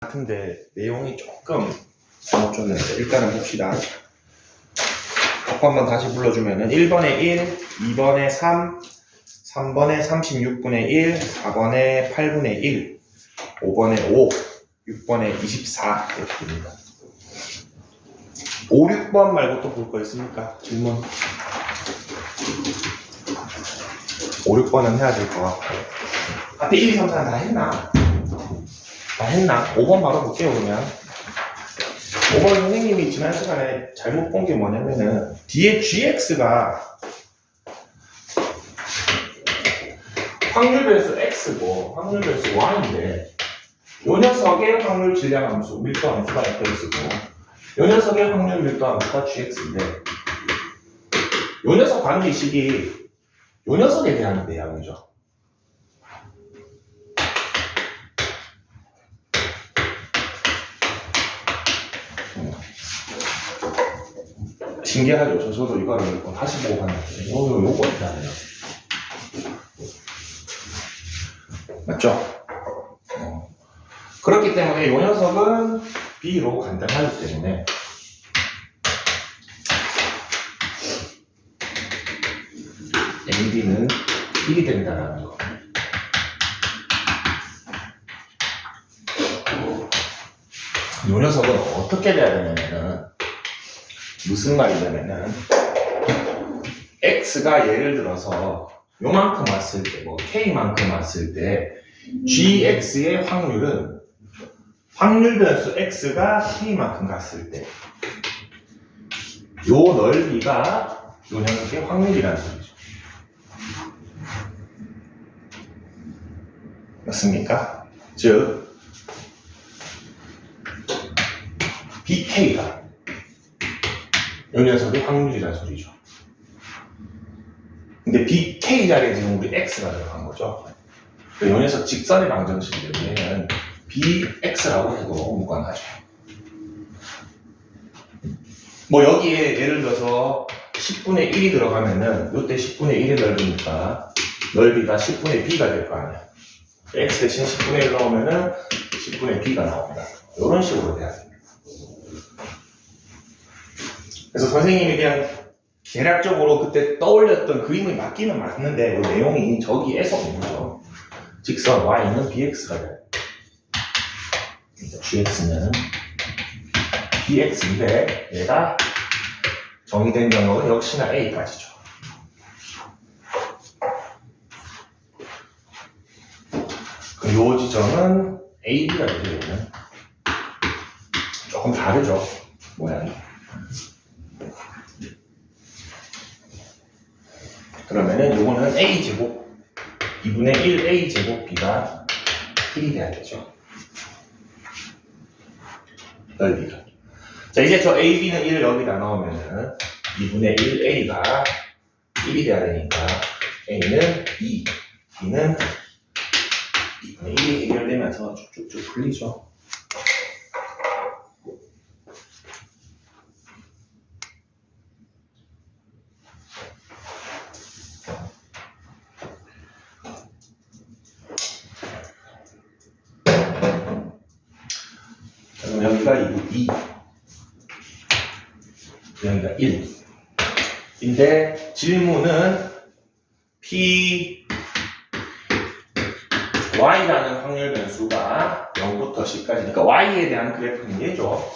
같은데 내용이 조금 잘못 줬는데 일단은 봅시다. 값 한번 다시 불러주면은 1번에 1, 2번에 3, 3번에 36분의 1, 4번에 8분의 1, 5번에 5, 6번에 24 이렇게 됩니다. 5, 6번 말고 또 볼 거 있습니까? 질문. 5, 6번은 해야 될 것 같고. 앞에 1, 2, 3, 4 다 했나? 다 했나? 5번 바로 볼게요, 그러면. 5번 선생님이 지난 시간에 잘못 본 게 뭐냐면은, 뒤에 gx가 확률 변수 x고, 확률 변수 y인데, 요 녀석의 확률 질량 함수, 밀도 함수가 fx고, 요 녀석의 확률 밀도 함수가 gx인데, 요 녀석 관계식이 요 녀석에 대한 내용이죠. 신기하죠? 저도 이거를 다시 보고 봤는데, 요거 있잖아요. 맞죠? 그렇기 때문에 이 녀석은 B로 간단하기 때문에 AB는 1이 된다라는 거. 이 녀석은 어떻게 돼야 되냐면은 무슨 말이냐면은 X가 예를 들어서 요만큼 왔을 때, 뭐 K만큼 왔을 때 GX의 확률은 확률 변수 X가 K만큼 갔을 때 요 넓이가 요 녀석의 확률이라는 소리죠. 맞습니까? 즉 BK가 요 녀석의 확률이라는 소리죠. 근데 BK 자리에 지금 우리 X가 들어간 거죠. 요 녀석 직선의 방정식이기 때문에 BX라고 해도 무관하죠. 뭐 여기에 예를 들어서 10분의 1이 들어가면은 요때 10분의 1이 넓으니까 넓이가 10분의 B가 될 거 아니야. X 대신 10분의 1 넣으면은 10분의 B가 나옵니다. 이런 식으로 돼야 됩니다. 그래서 선생님이 그냥 대략적으로 그때 떠올렸던 그림이 맞기는 맞는데 그 내용이 저기에서 온 거죠. 직선 Y는 BX가 돼요. GX는 BX인데 얘가 정의된 경우는 역시나 A까지죠. 그럼 요 지점은 AB가 되려면 조금 다르죠, 모양이. 그러면은 요거는 A제곱 2분의 1 A제곱 B가 1이 돼야 되죠. 넓이가. 자, 이제 저 AB는 1을 여기다 넣으면은 2분의 1 A가 1이 돼야 되니까 A는 2, B는 2분의 1이 해결되면서 쭉쭉쭉 풀리죠. 그럼 여기가 2, 여기가 1. 인데 질문은 Y라는 확률 변수가 0부터 10까지니까 Y에 대한 그래프는 얘죠.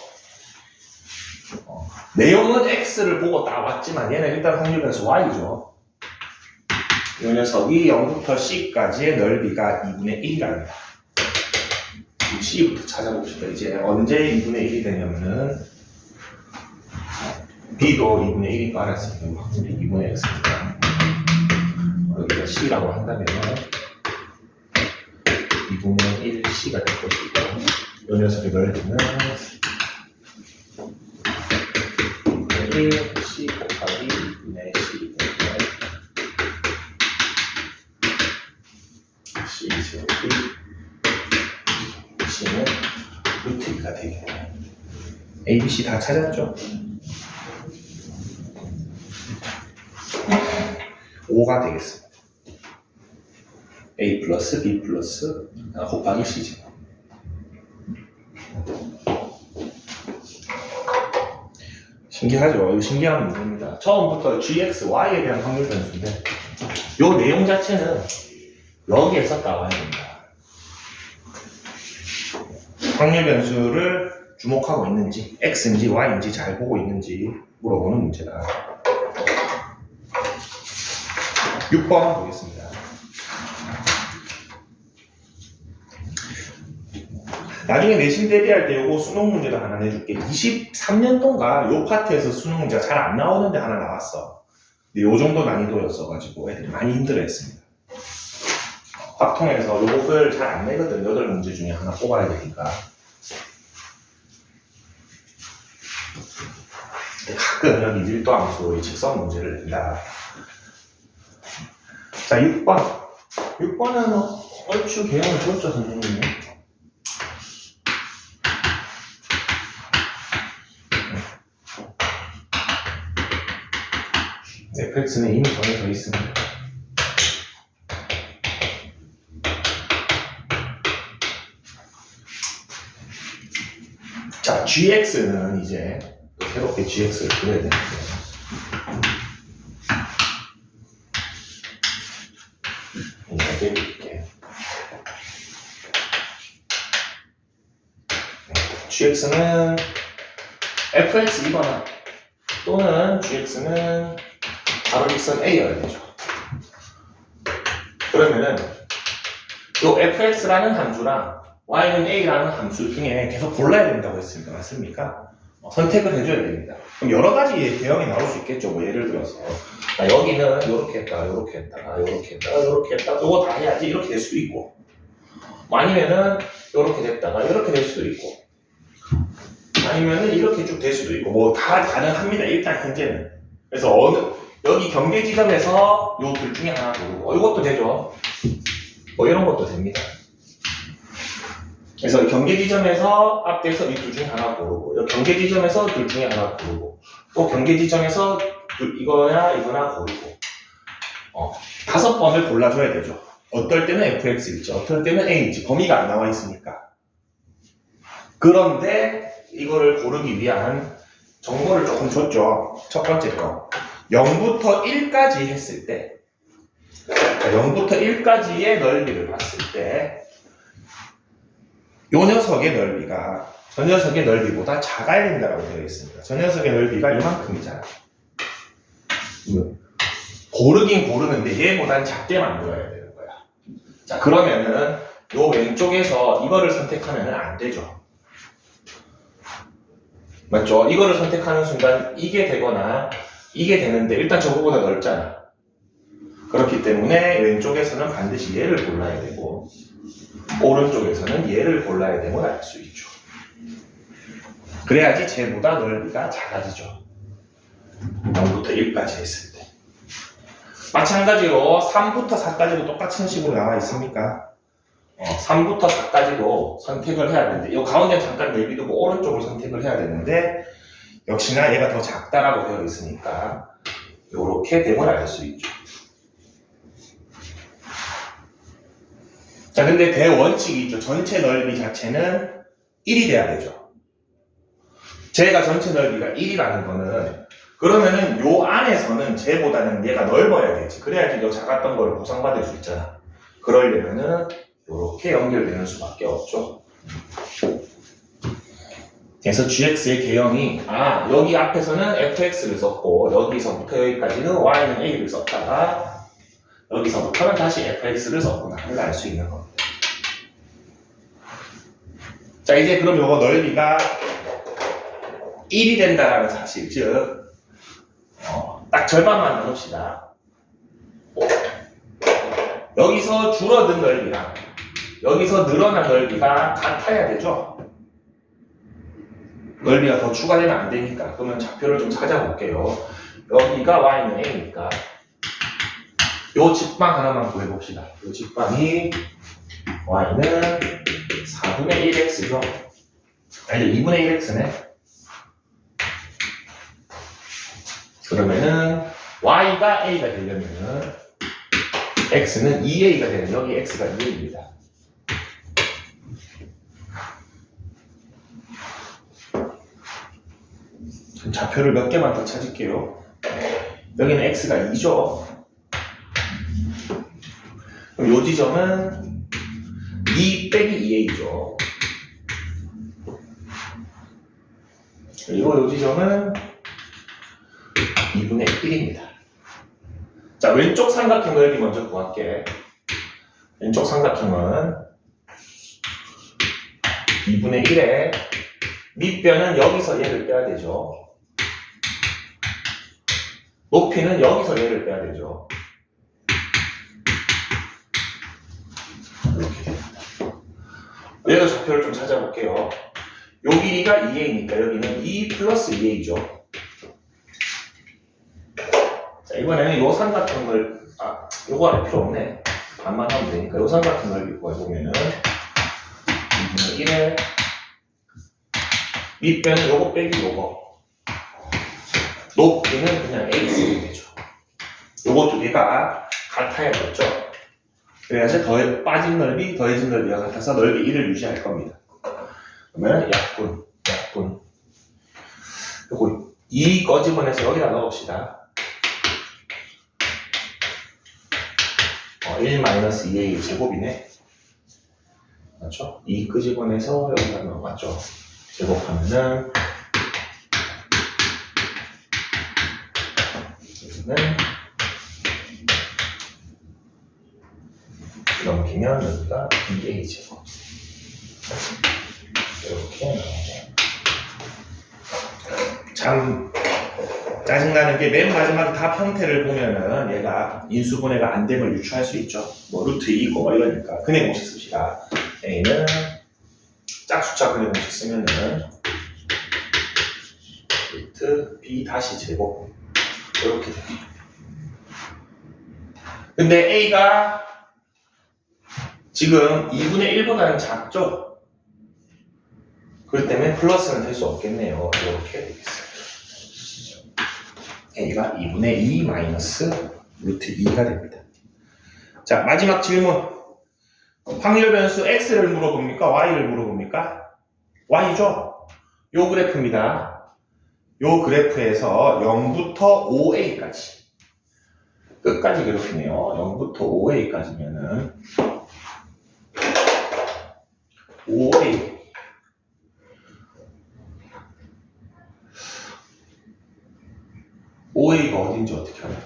내용은 X를 보고 나왔지만 얘는 일단 확률 변수 Y죠. 이 녀석이 0부터 C까지의 넓이가 2분의 1이랍니다. C부터 찾아봅시다. 이제 언제 2분의 1이 되냐면은 B도 2분의 1인 거 알았으니까 확률이 2분의 X니까 여기가 C라고 한다면 2분의 1 C가 될 것이고 이 녀석의 넓이는 1 C 곱하기 2분의 C 때문에 C 제곱이 C는 루트 2가 되겠네요. A, B, C 다 찾았죠? 5가 되겠습니다. A 플러스 B 플러스 곱하기 C제곱. 신기하죠? 이거 신기한 문제입니다. 처음부터 gx, y에 대한 확률 변수인데 요 내용 자체는 여기에서 나와야 됩니다. 확률 변수를 주목하고 있는지, x인지 y인지 잘 보고 있는지 물어보는 문제다. 6번 보겠습니다. 나중에 내신 대비할 때 요거 수능 문제도 하나 내줄게. 23년도인가 요 파트에서 수능 문제가 잘 안 나오는데 하나 나왔어. 근데 요 정도 난이도였어가지고 애들이 많이 힘들어했습니다. 확통에서 요것을 잘 안 내거든. 8문제 중에 하나 뽑아야 되니까. 근데 가끔 여기 밀도함수의 직선 문제를 낸다. 자, 6번. 6번은 얼추 개형을 줬죠, 선생님이. fx는 이미 정해져 있습니다. 자, gx는 이제 새롭게 gx를 그려야 되는데 이렇게 해볼게. gx는 fx2거나 또는 gx는 바로 직선 A여야 되죠. 그러면은 요 fx라는 함수랑 y는 a라는 함수 중에 계속 골라야 된다고 했습니다. 맞습니까? 선택을 해줘야 됩니다. 그럼 여러 가지 대형이 나올 수 있겠죠. 뭐 예를 들어서 여기는 요렇게 했다가 요렇게 했다가 요렇게 했다가 요렇게 했다가 요거 다 해야지 이렇게 될 수도 있고 아니면은 요렇게 됐다가 요렇게 될 수도 있고 아니면은 이렇게 쭉 될 수도 있고 뭐 다 가능합니다. 일단 현재는. 그래서 여기 경계 지점에서 요 둘 중에 하나 고르고 이것도 되죠. 뭐 이런 것도 됩니다. 그래서 경계 지점에서 앞에서 이 둘 중에 하나 고르고 경계 지점에서 둘 중에 하나 고르고 또 경계 지점에서 이거나 이거나 고르고 5번을 골라줘야 되죠. 어떨 때는 fx일지 어떨 때는 a일지 범위가 안 나와 있으니까. 그런데 이거를 고르기 위한 정보를 조금 줬죠. 첫 번째 거 0부터 1까지 했을 때 0부터 1까지의 넓이를 봤을 때 이 녀석의 넓이가 저 녀석의 넓이보다 작아야 된다고 되어 있습니다. 저 녀석의 넓이가 이만큼이잖아. 고르긴 고르는데 얘보다는 작게 만들어야 되는 거야. 자, 그러면은 요 왼쪽에서 이거를 선택하면 안 되죠. 맞죠? 이거를 선택하는 순간 이게 되거나 이게 되는데 일단 저거보다 넓잖아. 그렇기 때문에 왼쪽에서는 반드시 얘를 골라야 되고 오른쪽에서는 얘를 골라야 됨을 알 수 있죠. 그래야지 쟤보다 넓이가 작아지죠. 0부터 1까지 했을 때. 마찬가지로 3부터 4까지도 똑같은 식으로 나와 있습니까? 3부터 4까지도 선택을 해야 되는데 이 가운데 잠깐 내비두고 오른쪽을 선택을 해야 되는데 역시나 얘가 더 작다라고 되어 있으니까 이렇게 됨을 알 수 있죠. 자, 근데 대원칙이 있죠. 전체 넓이 자체는 1이 돼야 되죠. 쟤가 전체 넓이가 1이라는 거는 그러면은 요 안에서는 쟤보다는 얘가 넓어야 되지. 그래야지 요 작았던 거를 보상받을 수 있잖아. 그러려면은 이렇게 연결되는 수밖에 없죠. 그래서 gx의 개형이 여기 앞에서는 fx를 썼고 여기서부터 여기까지는 y는 a를 썼다가 여기서부터는 다시 fx를 썼구나를 알 수 있는 겁니다. 자, 이제 그럼 요거 넓이가 1이 된다라는 사실, 즉 딱 절반만 나눕시다. 여기서 줄어든 넓이랑 여기서 늘어난 넓이가 같아야 되죠. 넓이가 더 추가되면 안 되니까. 그러면 좌표를 좀 찾아볼게요. 여기가 y는 a니까 요 직방 하나만 구해봅시다. 요 직방이 y는 4분의 1x죠. 아니 2분의 1x네. 그러면은 y가 a가 되려면은 x는 2a가 되는 여기 x가 2a입니다. 좌표를 몇 개만 더 찾을게요. 여기는 x가 2죠. 그럼 요 지점은 2 빼기 2a죠. 그리고 요 지점은 2분의 1입니다. 자, 왼쪽 삼각형 넓이 먼저 구할게. 왼쪽 삼각형은 2분의 1에 밑변은 여기서 얘를 빼야 되죠. 높이는 여기서 얘를 빼야 되죠. 이렇게 됩니다. 얘도 좌표를 좀 찾아볼게요. 요 길이가 2a니까 여기는 2 플러스 2a죠. 자, 이번에는 요 삼각형을, 요거 할 필요 없네. 반만 하면 되니까 요 삼각형 넓이 구해보면은 2분의 1에 밑변은 요거 빼기 요거. 높이는 그냥 a 쓰면 되죠. 요거 두 개가 같아야겠죠. 그래야지 빠진 넓이, 더해진 넓이가 같아서 넓이 1을 유지할 겁니다. 그러면 약분. 요거 2 꺼집어내서 여기다 넣읍시다. 1-2a 제곱이네. 맞죠? 2 끄집어내서 여기다 넣어. 맞죠? 제곱하면은 여기는 넘기면 여기가 2a 제곱. 이렇게 나오죠. 참 짜증나는 게 맨 마지막 답 형태를 보면은 얘가 인수분해가 안 됨을 유추할 수 있죠. 뭐 루트 2 있고 뭐 이러니까 근해 공식 씁시다. a는 짝숫자 근해 공식 쓰면은 루트 b 다시 제곱 이렇게 됩니다. 근데 a가 지금 2분의 1보다는 작죠? 그렇기 때문에 플러스는 될 수 없겠네요. 이렇게 되겠어요. a가 2분의 2 마이너스 루트 2가 됩니다. 자, 마지막 질문. 확률 변수 x를 물어봅니까? y를 물어봅니까? y죠? 요 그래프입니다. 요 그래프에서 0부터 5a까지 끝까지 괴롭히네요. 0부터 5a까지면은 5a OA가 어딘지 어떻게 알아요?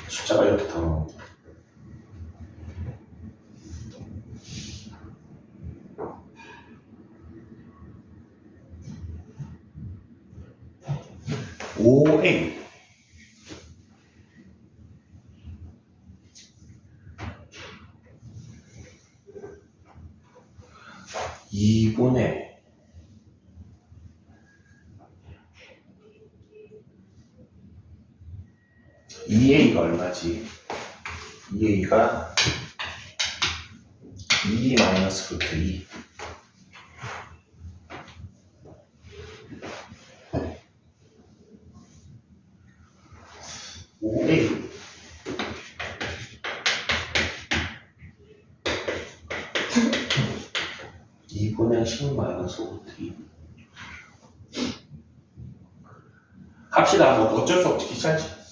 숫자가 이렇게 다 나옵니다. OA 2분의 2a가 얼마지? 2a가 2 마이너스 루트 2. (5a) 2분의 10 마이너스 루트 2. 합시다. 뭐 어쩔 수 없지. 귀찮지.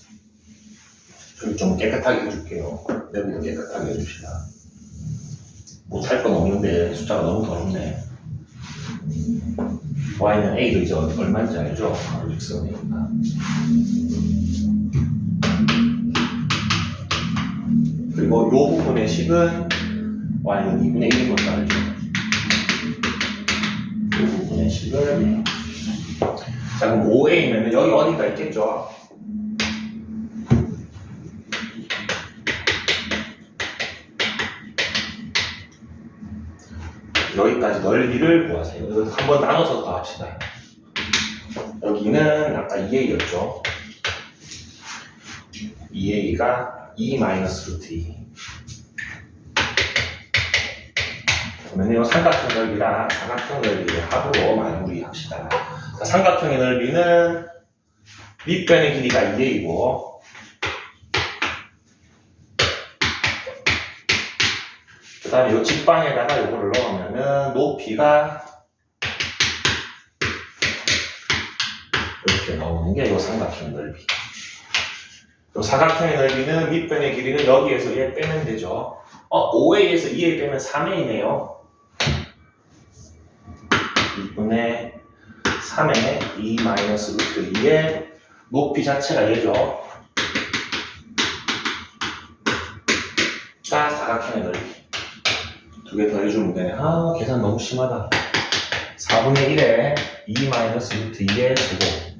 여기 좀 깨끗하게 해줄게요. 여기도 깨끗하게 해줍시다. 못할 건 없는데 숫자가 너무 더럽네. y는 a도 이제 얼마인지 알죠? 바로 x원이니까. 그리고 이 부분의 식은 y는 2분의 1인 것도 알죠? 이 부분의 식은 자, 그럼 5a면 여기 어딘가 있겠죠? 여기까지 넓이를 구하세요. 이거 한번 나눠서 더 합시다. 여기는 아까 2a였죠. 2a가 2 마이너스 루트 2. 그러면 이 삼각형 넓이랑 사각형 넓이를 합으로 마무리합시다. 삼각형의 넓이는 밑변의 길이가 2a이고 그 다음에 이 직방에다가 이거를 넣으면은 높이가 이렇게 나오는 게 이 삼각형 넓이. 이 사각형의 넓이는 밑변의 길이는 여기에서 얘 빼면 되죠. 5a에서 2a 빼면 3a네요. 2분의 3의 2 마이너스 루트 2의 높이 자체가 얘죠. 자, 사각형의 넓이. 두 개 더해주면 되네. 계산 너무 심하다. 4분의 1에 2 마이너스 루트 2의 제곱.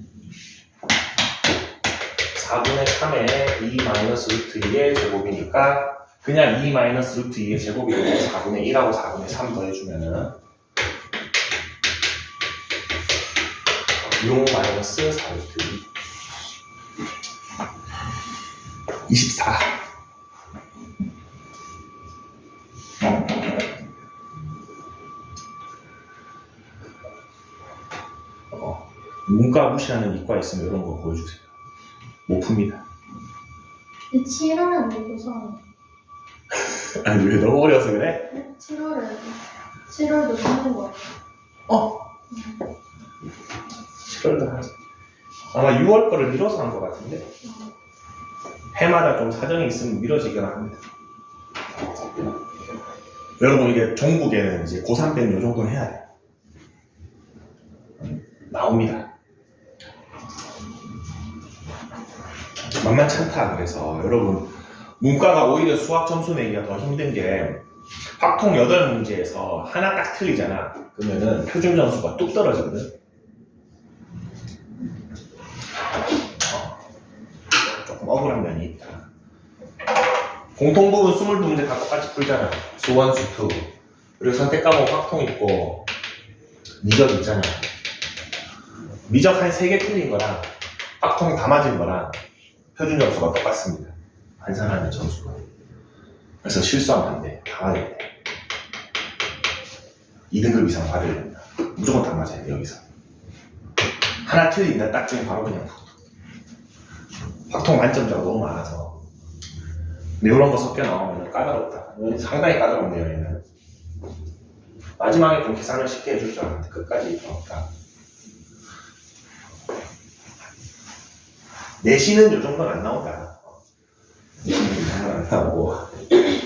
4분의 3에 2 마이너스 루트 2의 제곱이니까 그냥 2 마이너스 루트 2의 제곱이 되고 4분의 1하고 4분의 3 더해주면은 6 마이너스 4 루트 2 24. 문과 무시하는 이과 있으면 이런 거 보여주세요. 못 풉니다. 7월은 누구서? 아니 왜 너무 어려워서 그래? 7월도 하는 거. 7월도 하지. 아마 6월 거를 미뤄서 한 것 같은데 해마다 좀 사정이 있으면 미뤄지거나 합니다. 여러분 이게 종국에는 이제 고3 때는 이 정도는 해야 돼요. 나옵니다. 만만치 않다. 그래서 여러분 문과가 오히려 수학 점수 내기가 더 힘든 게 확통 8문제에서 하나 딱 틀리잖아. 그러면은 표준 점수가 뚝 떨어지거든. 조금 억울한 면이 있다. 공통부분 22문제 다 똑같이 풀잖아. 수원, 수투. 그리고 선택 과목 확통 있고 미적 있잖아. 미적 한 3개 틀린 거랑 확통 다 맞은 거랑 표준 점수가 똑같습니다. 한 사람의 점수가. 그래서 실수하면 안 돼. 다 맞아야 돼. 2등급 이상 받아야 된다. 무조건 다 맞아야 돼, 여기서. 하나 틀린다, 딱 중에 바로 그냥 확통 만점자가 너무 많아서. 근데 이런 거 섞여 나오면 까다롭다. 상당히 까다롭네요, 얘는. 마지막에 좀 계산을 쉽게 해줄 줄 알았는데, 끝까지 없다. 내신은 요 정도는 안 나온다. 내신은 이 정도는 안 나오고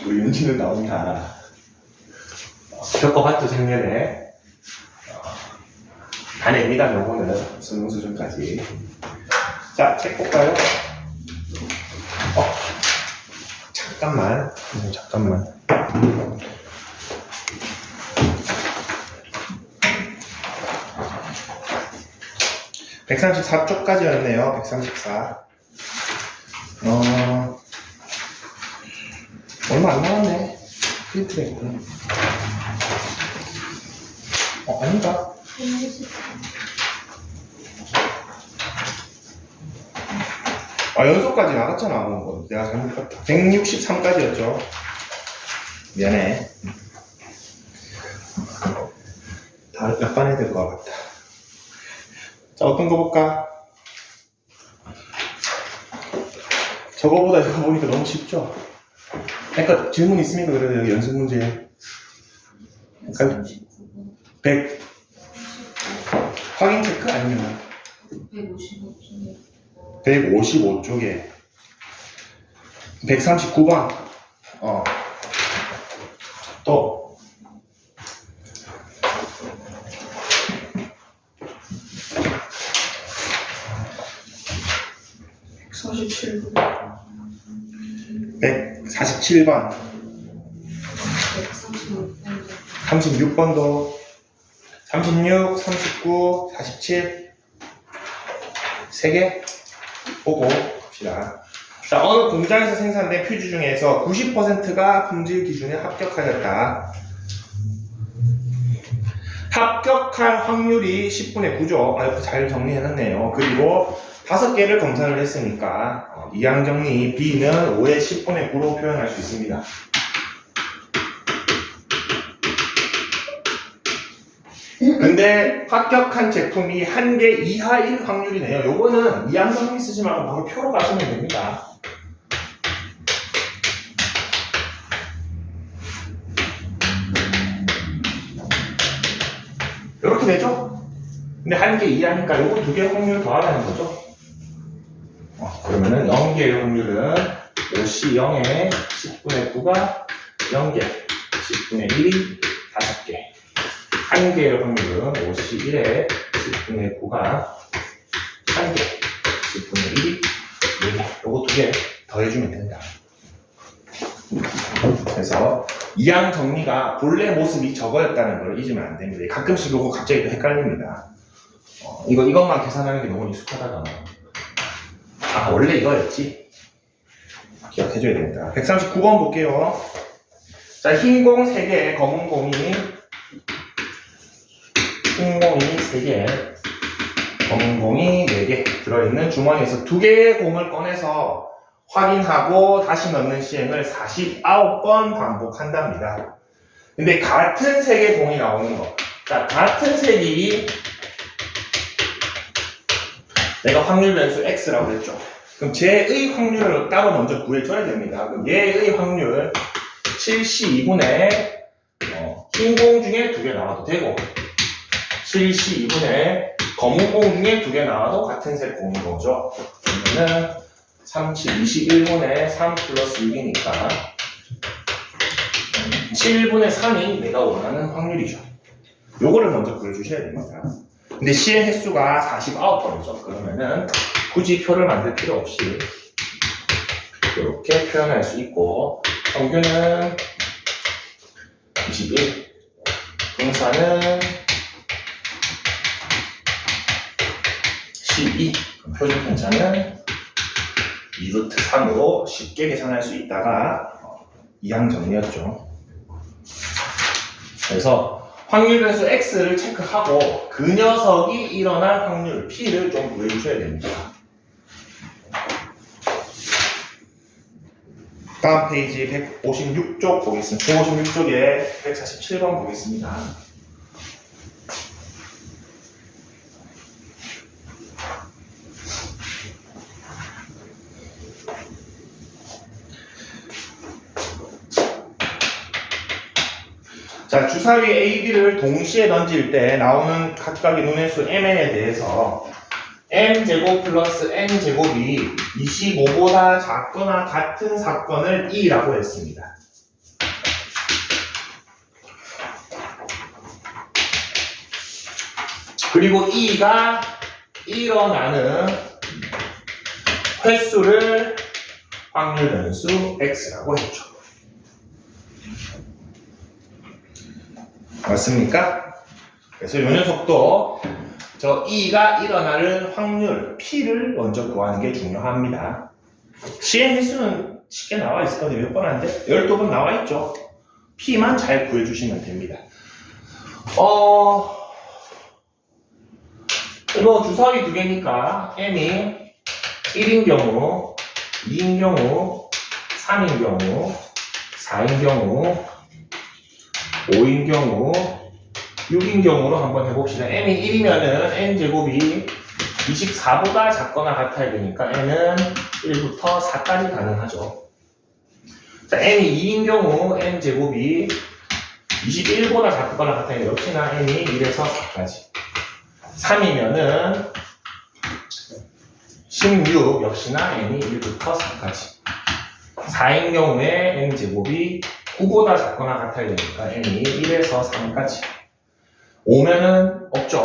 우리 윤지는 나온다. 겪어봤죠 작년에. 다 냅니다 요거는 수능 수준까지. 자, 책 볼까요? 잠깐만. 134쪽까지였네요. 134. 얼마 안 남았네. 프린트 했구나. 아닌가? 연속까지 나갔잖아. 내가 잘못 봤다. 163까지였죠. 미안해. 다 약간 해야 될 것 같다. 자, 어떤 거 볼까? 저거보다 이거 보니까 너무 쉽죠? 그러니까 질문 있습니까? 그래도 여기 연습 문제. 그러니까 100 확인 체크 아니면 155쪽에 139번. 또 147번 36번도 36, 39, 47 3개 보고 갑시다. 자, 어느 공장에서 생산된 퓨즈 중에서 90%가 품질 기준에 합격하였다. 합격할 확률이 10분의 9죠. 잘 정리해놨네요. 그리고 5개를 검사를 했으니까 이항정리 B는 5의 10분의 9로 표현할 수 있습니다. 근데 합격한 제품이 1개 이하일 확률이네요. 요거는 이항정리 쓰지 말고 바로 표로 가시면 됩니다. 이렇게 되죠? 근데 한 개 이하니까 요거 두 개 확률 더하라는 거죠. 그러면은 0개의 확률은 5C 0에 10분의 9가 0개, 10분의 1이 5개. 한 개의 확률은 5C 1에 10분의 9가 1개, 10분의 1이 4개. 요거 두 개 더해주면 된다. 그래서 이항 정리가 본래 모습이 저거였다는 걸 잊으면 안 됩니다. 가끔씩 요거 갑자기 또 헷갈립니다. 이것만 계산하는 게 너무 익숙하다가 원래 이거였지? 기억해줘야 됩니다. 139번 볼게요. 자, 흰 공 3개, 검은 공이 흰 공이 3개, 검은 공이 4개 들어있는 주머니에서 2개의 공을 꺼내서 확인하고 다시 넣는 시행을 49번 반복한답니다. 근데 같은 색의 공이 나오는 거. 자, 같은 색이 내가 확률 변수 x라고 했죠. 그럼 쟤의 확률을 따로 먼저 구해줘야 됩니다. 그럼 얘의 확률 7C2분의 흰 공 중에 2개 나와도 되고 7C2분의 검은 공 중에 2개 나와도 같은 색 공인 거죠. 그러면은 3721분의 3 플러스 6이니까 7분의 3이 내가 원하는 확률이죠. 요거를 먼저 구해주셔야 됩니다. 근데 시행 횟수가 49번이죠. 그러면은 굳이 표를 만들 필요 없이 이렇게 표현할 수 있고 평균은 21, 분산은 12, 표준 편차는 2루트 3으로 쉽게 계산할 수 있다가 이항 정리였죠. 그래서 확률 변수 x를 체크하고 그 녀석이 일어날 확률 p를 좀 구해주셔야 됩니다. 다음 페이지 156쪽 보겠습니다. 156쪽에 147번 보겠습니다. 자, 주사위 A, B를 동시에 던질 때 나오는 각각의 눈의 수 mn에 대해서 m제곱 플러스 n제곱이 25보다 작거나 같은 사건을 E라고 했습니다. 그리고 E가 일어나는 횟수를 확률 변수 X라고 했죠. 맞습니까? 그래서 이 녀석도 저 E가 일어나는 확률 P를 먼저 구하는 게 중요합니다. 시행 횟수는 쉽게 나와 있을 건데 몇 번 안 돼? 12번 나와 있죠. P만 잘 구해주시면 됩니다. 이거 주사위 두 개니까 M이 1인 경우, 2인 경우, 3인 경우, 4인 경우, 5인 경우, 6인 경우로 한번 해봅시다. n이 1이면은 n제곱이 24보다 작거나 같아야 되니까 n은 1부터 4까지 가능하죠. 자, n이 2인 경우 n제곱이 21보다 작거나 같아야 되니까 역시나 n이 1에서 4까지. 3이면은 16 역시나 n이 1부터 4까지. 4인 경우에 n제곱이 9보다 작거나 같아야 되니까 n이 1에서 3까지. 5면은 없죠.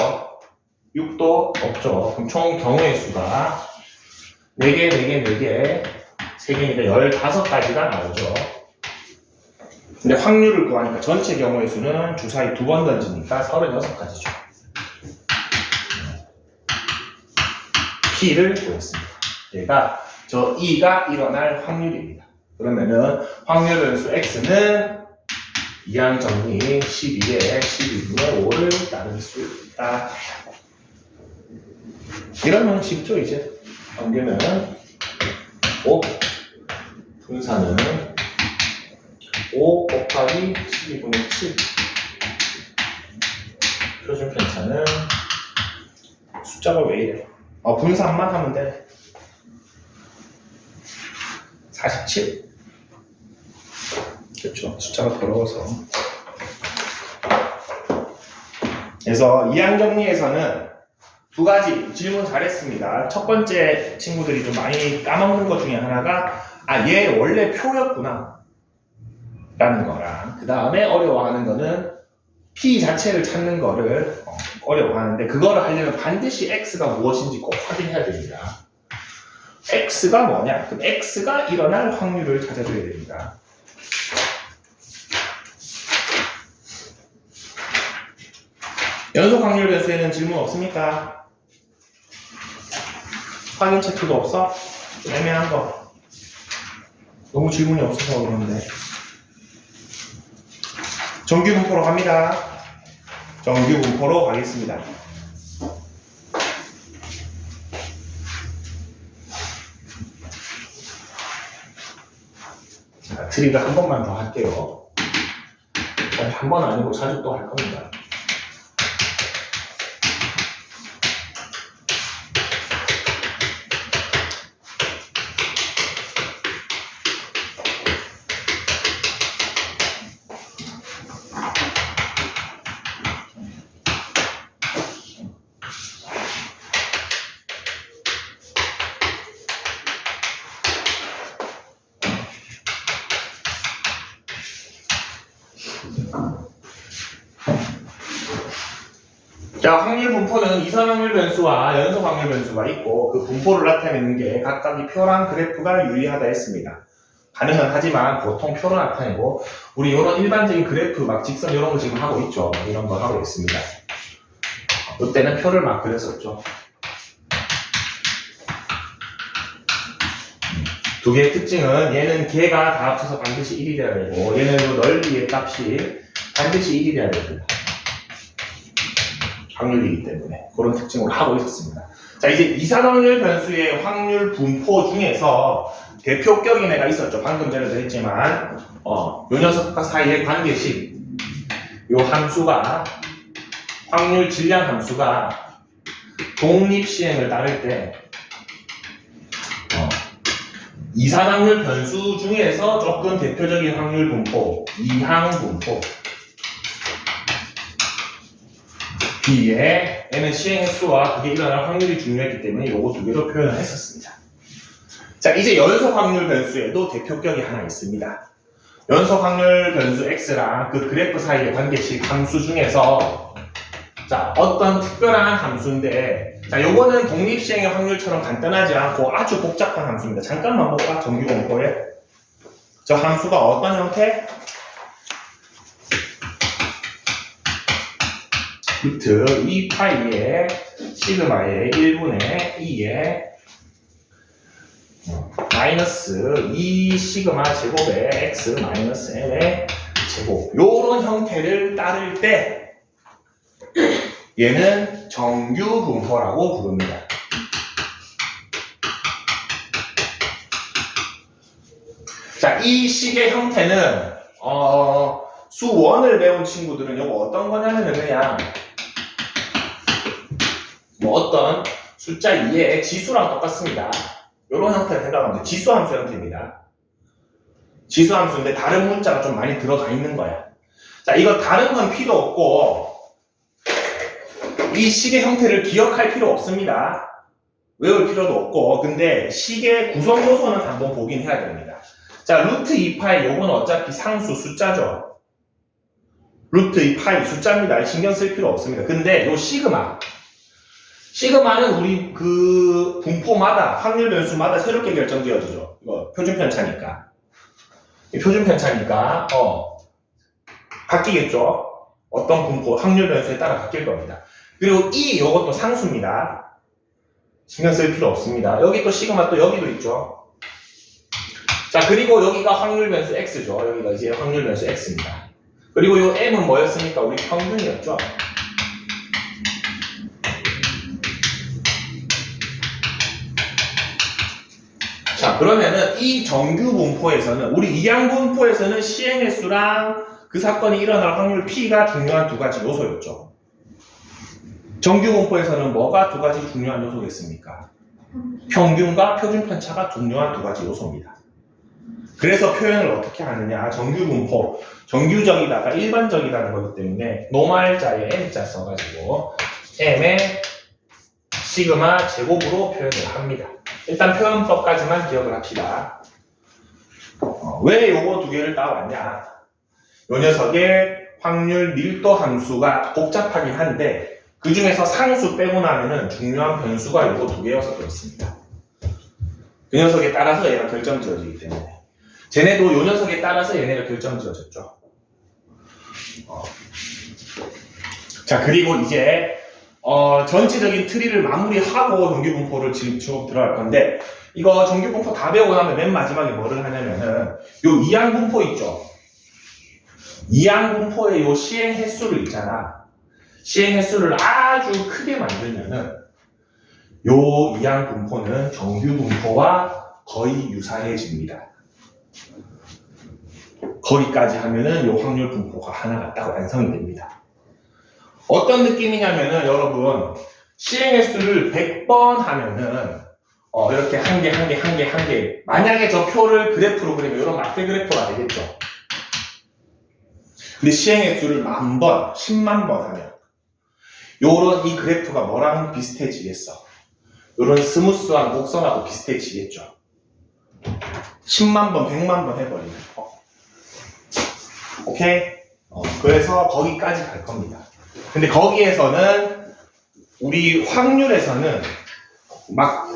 6도 없죠. 그럼 총 경우의 수가 4개, 4개, 4개, 3개니까 15가지가 나오죠. 근데 확률을 구하니까 전체 경우의 수는 주사위 2번 던지니까 36가지죠. P를 구했습니다. 얘가 저 E가 일어날 확률입니다. 그러면은 확률 변수 X는 이항 정리 12에 12분의 5를 나눌 수 있다. 이러면 쉽죠, 이제. 관계는 5, 분산은 5 곱하기 12분의 7. 표준 편차는 숫자가 왜 이래? 분산만 하면 돼. 47. 그렇죠. 숫자가 더러워서. 그래서 이항 정리에서는 두 가지 질문 잘했습니다. 첫 번째 친구들이 좀 많이 까먹는 것 중에 하나가 얘 원래 표였구나 라는 거랑 그 다음에 어려워하는 거는 P 자체를 찾는 거를 어려워하는데 그거를 하려면 반드시 X가 무엇인지 꼭 확인해야 됩니다. X가 뭐냐? 그럼 X가 일어날 확률을 찾아줘야 됩니다. 연속 확률 변수에는 질문 없습니까? 확인 체크도 없어? 좀 애매한 거. 너무 질문이 없어서 그런데. 정규 분포로 갑니다. 정규 분포로 가겠습니다. 자, 트릭을 한 번만 더 할게요. 한 번 아니고 자주 또 할 겁니다. 자, 확률 분포는 이선 확률 변수와 연속 확률 변수가 있고 그 분포를 나타내는 게 각각의 표랑 그래프가 유리하다 했습니다. 가능은 하지만 보통 표로 나타내고 우리 이런 일반적인 그래프 막 직선 이런 거 지금 하고 있죠. 이런 거 하고 있습니다. 이때는 표를 막 그렸었죠. 두 개의 특징은 얘는 개가 다 합쳐서 반드시 1이 돼야 되고 얘는 넓이의 값이 반드시 1이 돼야 됩니다. 확률이기 때문에 그런 특징으로 하고 있었습니다. 자, 이제 이산확률 변수의 확률 분포 중에서 대표격인 애가 있었죠. 방금 전에도 했지만 요 녀석과 사이의 관계식 요 함수가 확률 질량 함수가 독립시행을 따를 때 이산확률 변수 중에서 조금 대표적인 확률 분포 이항 분포 B에 N은 시행 횟수와 그게 일어날 확률이 중요했기 때문에 요거 두 개로 표현을 했었습니다. 자, 이제 연속 확률 변수에도 대표격이 하나 있습니다. 연속 확률 변수 X랑 그 그래프 사이의 관계식 함수 중에서 자, 어떤 특별한 함수인데 자, 요거는 독립시행의 확률처럼 간단하지 않고 아주 복잡한 함수입니다. 잠깐만 볼까? 정규 분포에 저 함수가 어떤 형태? 루트 2파이의 시그마의 1분의 2의 마이너스 2 시그마 제곱의 x 마이너스 m의 제곱 요런 형태를 따를 때 얘는 정규 분포라고 부릅니다. 자, 이 식의 형태는 수 1을 배운 친구들은 이거 어떤 거냐면은 그냥 어떤 숫자 2의 지수랑 똑같습니다. 이런 형태를 생각하면 돼요. 지수함수 형태입니다. 지수함수인데 다른 문자가 좀 많이 들어가 있는 거야. 자, 이거 다른 건 필요 없고 이 식의 형태를 기억할 필요 없습니다. 외울 필요도 없고 근데 식의 구성 요소는 한번 보긴 해야 됩니다. 자, 루트 2파이 요건 어차피 상수 숫자죠. 루트 2파이 숫자입니다. 신경 쓸 필요 없습니다. 근데 요 시그마는 우리 그 분포마다 확률 변수마다 새롭게 결정되어지죠. 이거 표준 편차니까. 표준 편차니까 바뀌겠죠. 어떤 분포 확률 변수에 따라 바뀔 겁니다. 그리고 요것도 상수입니다. 신경 쓸 필요 없습니다. 여기 또 시그마 또 여기도 있죠. 자, 그리고 여기가 확률 변수 x죠. 여기가 이제 확률 변수 x입니다. 그리고 요 m은 뭐였습니까? 우리 평균이었죠. 자, 그러면은 이 정규 분포에서는 우리 이항 분포에서는 시행 횟수랑 그 사건이 일어날 확률 P가 중요한 두 가지 요소였죠. 정규 분포에서는 뭐가 두 가지 중요한 요소겠습니까? 평균과 표준 편차가 중요한 두 가지 요소입니다. 그래서 표현을 어떻게 하느냐? 정규 분포, 정규적이다가 일반적이라는 거기 때문에 노말자에 M자 써가지고 M의 시그마 제곱으로 표현을 합니다. 일단 표현법까지만 기억을 합시다. 왜 요거 두 개를 따왔냐? 요 녀석의 확률 밀도 함수가 복잡하긴 한데 그 중에서 상수 빼고 나면은 중요한 변수가 요거 두 개여서 그렇습니다. 그 녀석에 따라서 얘가 결정지어지기 때문에 쟤네도 요 녀석에 따라서 얘네가 결정지어졌죠. 자, 그리고 이제 전체적인 트리를 마무리하고 정규분포를 지금 쭉 들어갈 건데 이거 정규분포 다 배우고 나면 맨 마지막에 뭐를 하냐면은 요 이항분포 있죠. 이항분포의 요 시행 횟수를 있잖아. 시행 횟수를 아주 크게 만들면은 요 이항분포는 정규분포와 거의 유사해집니다. 거기까지 하면은 요 확률 분포가 하나가 딱 완성이 됩니다. 어떤 느낌이냐면은 여러분 시행 횟수를 100번 하면은 이렇게 한 개 만약에 저 표를 그래프로 그리면 이런 막대 그래프가 되겠죠. 근데 시행 횟수를 10,000번, 10만 번 하면 요런 이 그래프가 뭐랑 비슷해지겠어? 요런 스무스한 곡선하고 비슷해지겠죠. 10만 번, 100만 번 해버리면 오케이? 그래서 거기까지 갈 겁니다. 근데 거기에서는 우리 확률에서는 막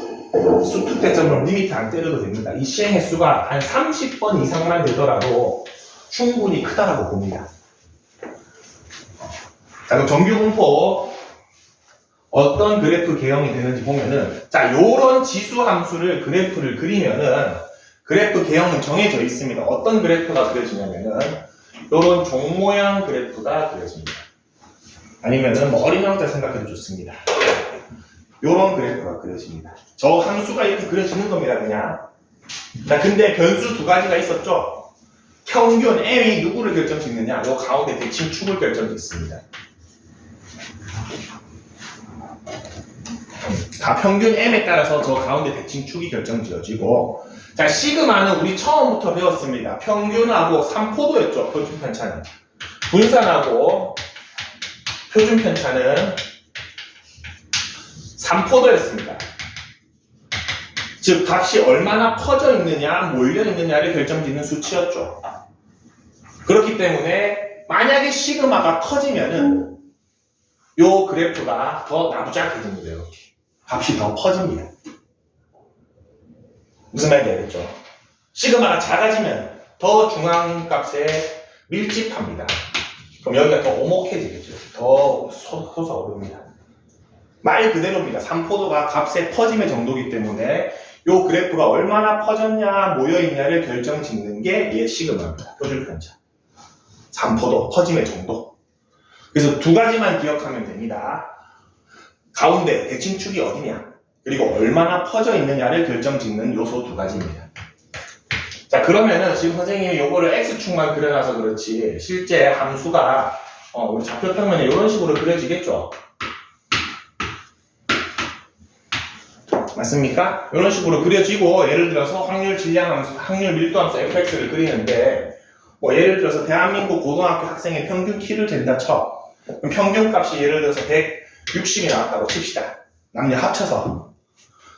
수투 때처럼 리미트 안 때려도 됩니다. 이 시행 횟수가 한 30번 이상만 되더라도 충분히 크다라고 봅니다. 자, 그럼 정규분포 어떤 그래프 개형이 되는지 보면은 자, 요런 지수 함수를 그래프를 그리면은 그래프 개형은 정해져 있습니다. 어떤 그래프가 그려지냐면은 요런 종 모양 그래프가 그려집니다. 아니면은 뭐 어린 형태 생각해도 좋습니다. 요런 그래프가 그려집니다. 저 함수가 이렇게 그려지는 겁니다, 그냥. 자, 근데 변수 두 가지가 있었죠? 평균 m이 누구를 결정짓느냐? 요 가운데 대칭 축을 결정짓습니다. 다 평균 m에 따라서 저 가운데 대칭 축이 결정지어지고 자, 시그마는 우리 처음부터 배웠습니다. 평균하고 3포도였죠, 표준 편차는. 분산하고 표준 편차는 3포도였습니다. 즉, 값이 얼마나 퍼져 있느냐, 몰려 있느냐를 결정짓는 수치였죠. 그렇기 때문에 만약에 시그마가 커지면은 요 그래프가 더 나부작해집니다. 이렇게 값이 더 커집니다. 무슨 말인지 알겠죠? 시그마가 작아지면 더 중앙값에 밀집합니다. 그럼 여기가 더 오목해지겠죠. 더 솟아오릅니다. 말 그대로입니다. 3포도가 값의 퍼짐의 정도이기 때문에 요 그래프가 얼마나 퍼졌냐, 모여있냐를 결정짓는 게 얘 시그마입니다. 표준편차. 3포도, 퍼짐의 정도. 그래서 두 가지만 기억하면 됩니다. 가운데 대칭축이 어디냐, 그리고 얼마나 퍼져 있느냐를 결정짓는 요소 두 가지입니다. 자, 그러면은 지금 선생님이 요거를 X축만 그려놔서 그렇지 실제 함수가 우리 좌표평면에 이런 식으로 그려지겠죠? 맞습니까? 이런 식으로 그려지고 예를 들어서 확률 질량 함수, 확률 밀도 함수 fx를 그리는데 뭐 예를 들어서 대한민국 고등학교 학생의 평균 키를 잰다 쳐. 그럼 평균 값이 예를 들어서 160이 나왔다고 칩시다. 남녀 합쳐서.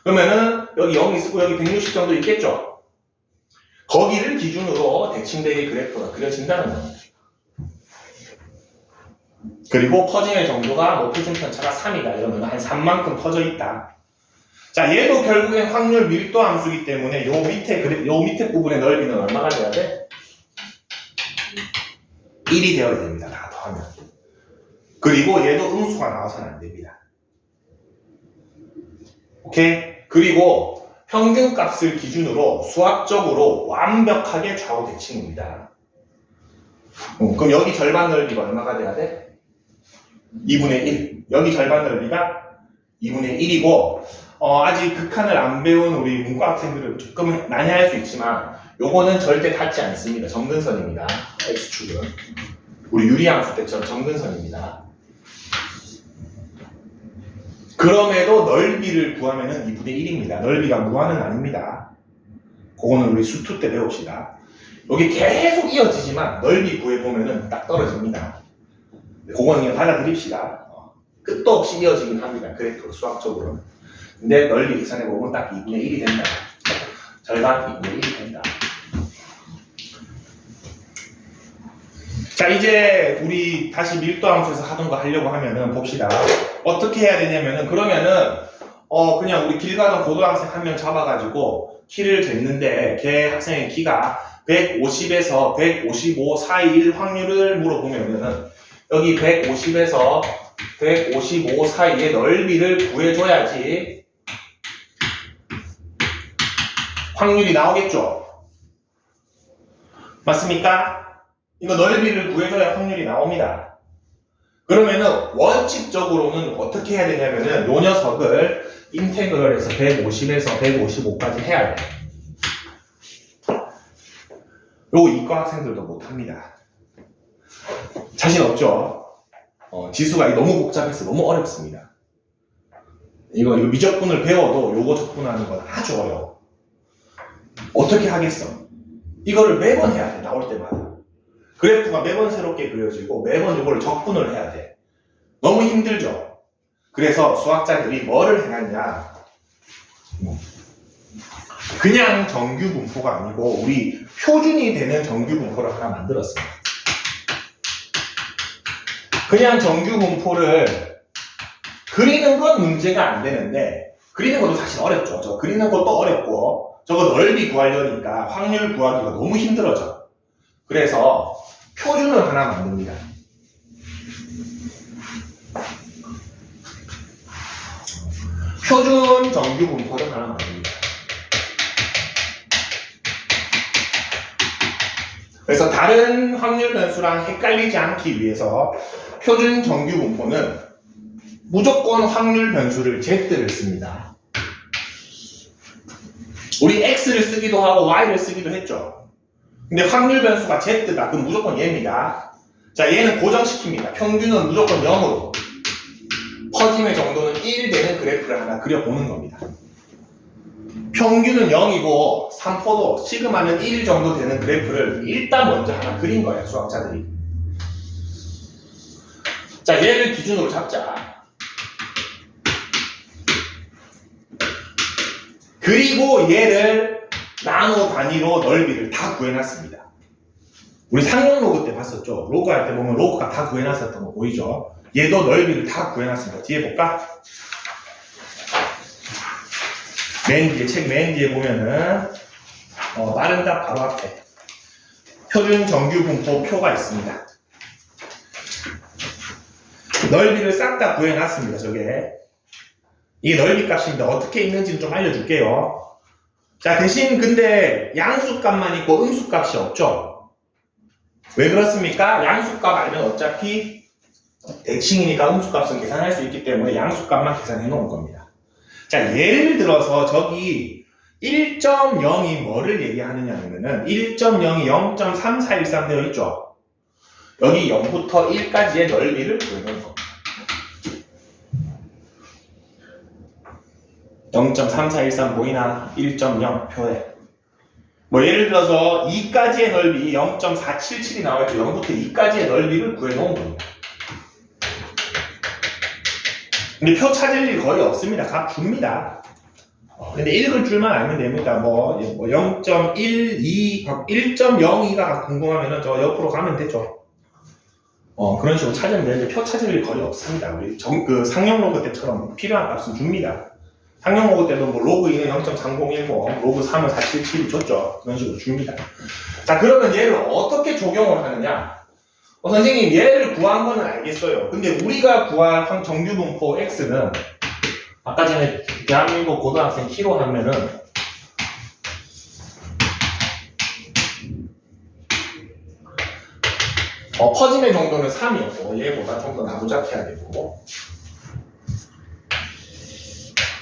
그러면은 여기 0이 있고 여기 160 정도 있겠죠? 거기를 기준으로 대칭되게 그래프가 그려진다는 겁니다. 그리고 퍼짐의 정도가 뭐 표준 편차가 3이다 이러면 한 3만큼 퍼져 있다. 자, 얘도 결국엔 확률 밀도 함수이기 때문에 요 밑에 부분의 넓이는 얼마가 돼야 돼? 1이 되어야 됩니다. 다 더하면. 그리고 얘도 음수가 나와서는 안 됩니다. 오케이? 그리고 평균값을 기준으로 수학적으로 완벽하게 좌우 대칭입니다. 그럼 여기 절반 넓이가 얼마가 돼야 돼? 2분의 1. 여기 절반 넓이가 2분의 1이고 아직 극한을 안 배운 우리 문과 학생들은 조금 난해할 수 있지만 요거는 절대 닿지 않습니다. 점근선입니다. X축은. 우리 유리함수 때처럼 점근선입니다. 그럼에도 넓이를 구하면은 2분의 1입니다. 넓이가 무한은 아닙니다. 그거는 우리 수투 때 배웁시다. 여기 계속 이어지지만 넓이 구해보면은 딱 떨어집니다. 그거는 그냥 받아들입시다. 끝도 없이 이어지긴 합니다. 그래프 수학적으로는. 근데 넓이 계산해보면 딱 2분의 1이 된다. 절반 2분의 1이 된다. 자, 이제 우리 다시 밀도함수에서 하던 거 하려고 하면은 봅시다. 어떻게 해야 되냐면은 그러면은 그냥 우리 길 가던 고등학생 한 명 잡아가지고 키를 쟀는데 걔 학생의 키가 150에서 155 사이일 확률을 물어보면은 여기 150에서 155 사이의 넓이를 구해줘야지 확률이 나오겠죠? 맞습니까? 이거 넓이를 구해줘야 확률이 나옵니다. 그러면은 원칙적으로는 어떻게 해야 되냐면은 요 녀석을 인테그럴에서 150에서 155까지 해야 돼. 요 이과 학생들도 못합니다. 자신 없죠? 지수가 너무 복잡해서 너무 어렵습니다. 이거 미적분을 배워도 요거 적분하는 건 아주 어려워. 어떻게 하겠어? 이거를 매번 해야 돼, 나올 때마다. 그래프가 매번 새롭게 그려지고 매번 이걸 적분을 해야 돼. 너무 힘들죠? 그래서 수학자들이 뭐를 해놨냐? 그냥 정규 분포가 아니고 우리 표준이 되는 정규 분포를 하나 만들었어요. 그냥 정규 분포를 그리는 건 문제가 안 되는데 그리는 것도 사실 어렵죠. 저 그리는 것도 어렵고 저거 넓이 구하려니까 확률 구하기가 너무 힘들어져. 그래서 표준을 하나 만듭니다. 표준 정규 분포를 하나 만듭니다. 그래서 다른 확률 변수랑 헷갈리지 않기 위해서 표준 정규 분포는 무조건 확률 변수를 Z를 씁니다. 우리 X를 쓰기도 하고 Y를 쓰기도 했죠. 근데 확률 변수가 Z다. 그럼 무조건 얘입니다. 자, 얘는 고정시킵니다. 평균은 무조건 0으로. 퍼짐의 정도는 1 되는 그래프를 하나 그려보는 겁니다. 평균은 0이고 3포도 시그마는 1 정도 되는 그래프를 일단 먼저 하나 그린 거예요, 수학자들이. 자, 얘를 기준으로 잡자. 그리고 얘를 나노 단위로 넓이를 다 구해놨습니다. 우리 상용 로그 때 봤었죠? 로그 할 때 보면 로그가 다 구해놨었던 거 보이죠? 얘도 넓이를 다 구해놨습니다. 뒤에 볼까? 맨 뒤에, 책 맨 뒤에 보면은 다른 답 바로 앞에 표준 정규 분포 표가 있습니다. 넓이를 싹 다 구해놨습니다. 저게 이게 넓이 값인데 어떻게 있는지는 좀 알려줄게요. 자, 대신 근데 양수값만 있고 음수값이 없죠. 왜 그렇습니까? 양수값 알면 어차피 대칭이니까 음수값은 계산할 수 있기 때문에 양수값만 계산해 놓은 겁니다. 자, 예를 들어서 저기 1.0이 뭐를 얘기하느냐 하면은 1.0이 0.3413 되어 있죠. 여기 0부터 1까지의 넓이를 구해놓은 겁니다. 0.3413 보이나? 1.0 표에. 뭐 예를 들어서 2까지의 넓이 0.477이 나와있죠. 0부터 2까지의 넓이를 구해놓은 겁니다. 근데 표 찾을 일 거의 없습니다. 값 줍니다. 근데 읽을 줄만 알면 됩니다. 뭐 0.12, 1.02가 궁금하면은 저 옆으로 가면 되죠. 그런 식으로 찾으면 되는데 표 찾을 일 거의 없습니다. 우리 그 상용 로그 때처럼 필요한 값은 줍니다. 상용 로그 때도 뭐 로그 2는 0.3010, 로그 3은 477이 줬죠. 그런 식으로 줍니다. 자, 그러면 얘를 어떻게 적용을 하느냐? 선생님, 얘를 구한 거는 알겠어요. 근데 우리가 구한 정규 분포 X는 아까 전에 대한민국 고등학생 키로 하면은 퍼짐의 정도는 3이었고 얘보다 좀 더 나부작해야 되고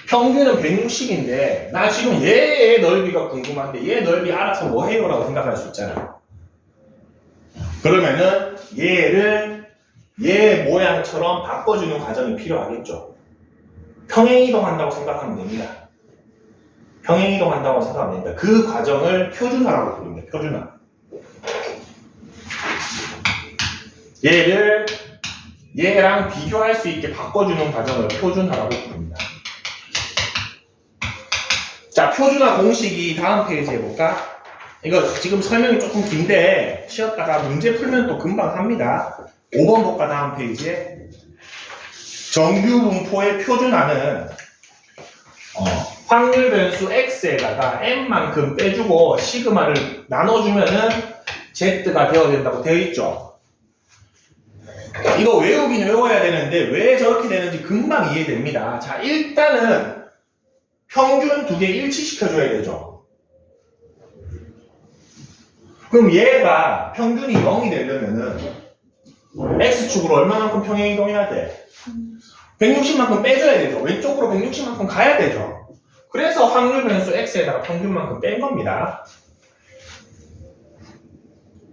평균은 160인데 나 지금 얘의 넓이가 궁금한데 얘 넓이 알아서 뭐 해요? 라고 생각할 수 있잖아. 그러면은 얘를 얘 모양처럼 바꿔주는 과정이 필요하겠죠. 평행이동한다고 생각하면 됩니다. 평행이동한다고 생각하면 됩니다. 그 과정을 표준화라고 부릅니다. 표준화. 얘를 얘랑 비교할 수 있게 바꿔주는 과정을 표준화라고 부릅니다. 자, 표준화 공식이 다음 페이지에 볼까? 이거 지금 설명이 조금 긴데 쉬었다가 문제 풀면 또 금방 합니다. 5번 볼까? 다음 페이지에. 정규 분포의 표준화는 확률 변수 x에다가 n만큼 빼주고 시그마를 나눠주면은 z가 되어야 된다고 되어 있죠. 이거 외우긴 외워야 되는데 왜 저렇게 되는지 금방 이해됩니다. 자, 일단은 평균 두 개 일치시켜줘야 되죠. 그럼 얘가 평균이 0이 되려면은 x축으로 얼마만큼 평행 이동해야 돼? 160만큼 빼줘야 되죠. 왼쪽으로 160만큼 가야 되죠. 그래서 확률 변수 x에다가 평균만큼 뺀 겁니다.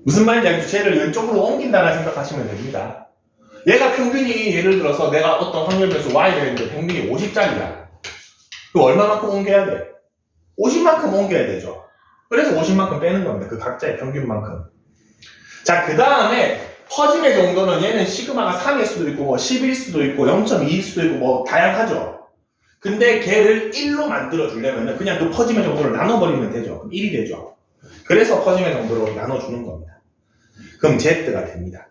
무슨 말인지 알겠죠? 쟤를 왼쪽으로 옮긴다는 생각하시면 됩니다. 얘가 평균이 예를 들어서 내가 어떤 확률 변수 y가 있는데 평균이 50짜리야. 그럼 얼마만큼 옮겨야 돼? 50만큼 옮겨야 되죠. 그래서 50만큼 빼는 겁니다. 그 각자의 평균만큼. 자, 그 다음에 퍼짐의 정도는 얘는 시그마가 3일 수도 있고 뭐 10일 수도 있고 0.2일 수도 있고 뭐 다양하죠. 근데 걔를 1로 만들어 주려면 그냥 그 퍼짐의 정도를 나눠버리면 되죠. 그럼 1이 되죠. 그래서 퍼짐의 정도로 나눠주는 겁니다. 그럼 Z가 됩니다.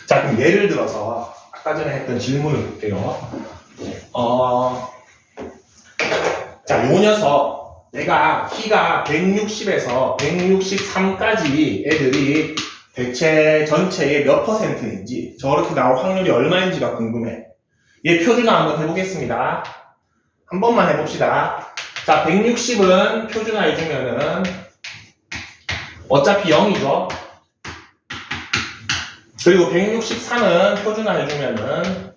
자, 그럼 예를 들어서 아까 전에 했던 질문을 볼게요. 자, 요 녀석 내가 키가 160에서 163까지 애들이 대체 전체의 몇 %인지 저렇게 나올 확률이 얼마인지가 궁금해. 얘 표준화 한번 해보겠습니다. 한 번만 해봅시다. 자, 160은 표준화해주면은 어차피 0이죠. 그리고 163은 표준화해주면은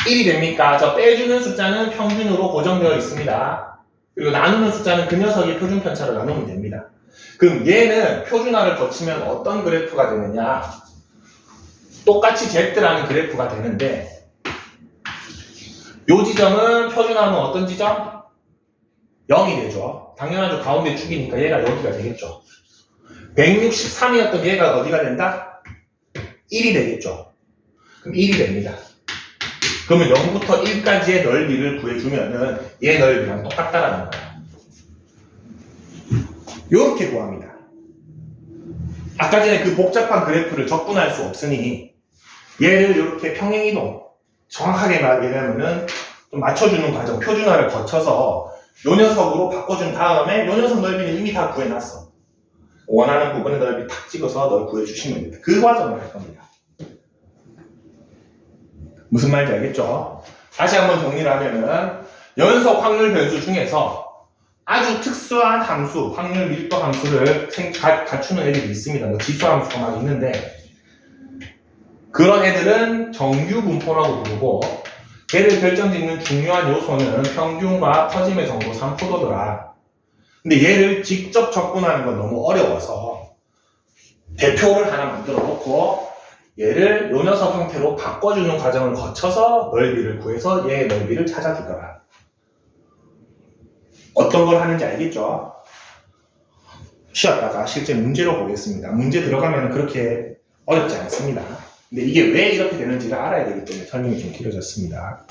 1이 됩니까? 저 빼주는 숫자는 평균으로 고정되어 있습니다. 그리고 나누는 숫자는 그 녀석의 표준 편차로 나누면 됩니다. 그럼 얘는 표준화를 거치면 어떤 그래프가 되느냐? 똑같이 Z라는 그래프가 되는데 이 지점은 표준화하면 어떤 지점? 0이 되죠. 당연하죠. 가운데 축이니까 얘가 여기가 되겠죠. 163이었던 얘가 어디가 된다? 1이 되겠죠. 그럼 1이 됩니다. 그러면 0부터 1까지의 넓이를 구해주면은 얘 넓이랑 똑같다라는 거예요. 요렇게 구합니다. 아까 전에 그 복잡한 그래프를 적분할 수 없으니 얘를 이렇게 평행이동 정확하게 얘기하면은 좀 맞춰주는 과정, 표준화를 거쳐서 요 녀석으로 바꿔준 다음에 요 녀석 넓이는 이미 다 구해놨어. 원하는 부분의 넓이 탁 찍어서 널 구해주시면 됩니다. 그 과정을 할 겁니다. 무슨 말인지 알겠죠? 다시 한번 정리를 하면은 연속 확률 변수 중에서 아주 특수한 함수, 확률 밀도 함수를 갖추는 애들이 있습니다. 뭐 지수 함수가 막 있는데 그런 애들은 정규 분포라고 부르고 걔를 결정짓는 중요한 요소는 평균과 퍼짐의 정도 3%더라. 근데 얘를 직접 적분하는 건 너무 어려워서 대표를 하나 만들어 놓고 얘를 요 녀석 형태로 바꿔주는 과정을 거쳐서 넓이를 구해서 얘의 넓이를 찾아주더라. 어떤 걸 하는지 알겠죠? 쉬었다가 실제 문제로 보겠습니다. 문제 들어가면 그렇게 어렵지 않습니다. 근데 이게 왜 이렇게 되는지를 알아야 되기 때문에 설명이 좀 길어졌습니다.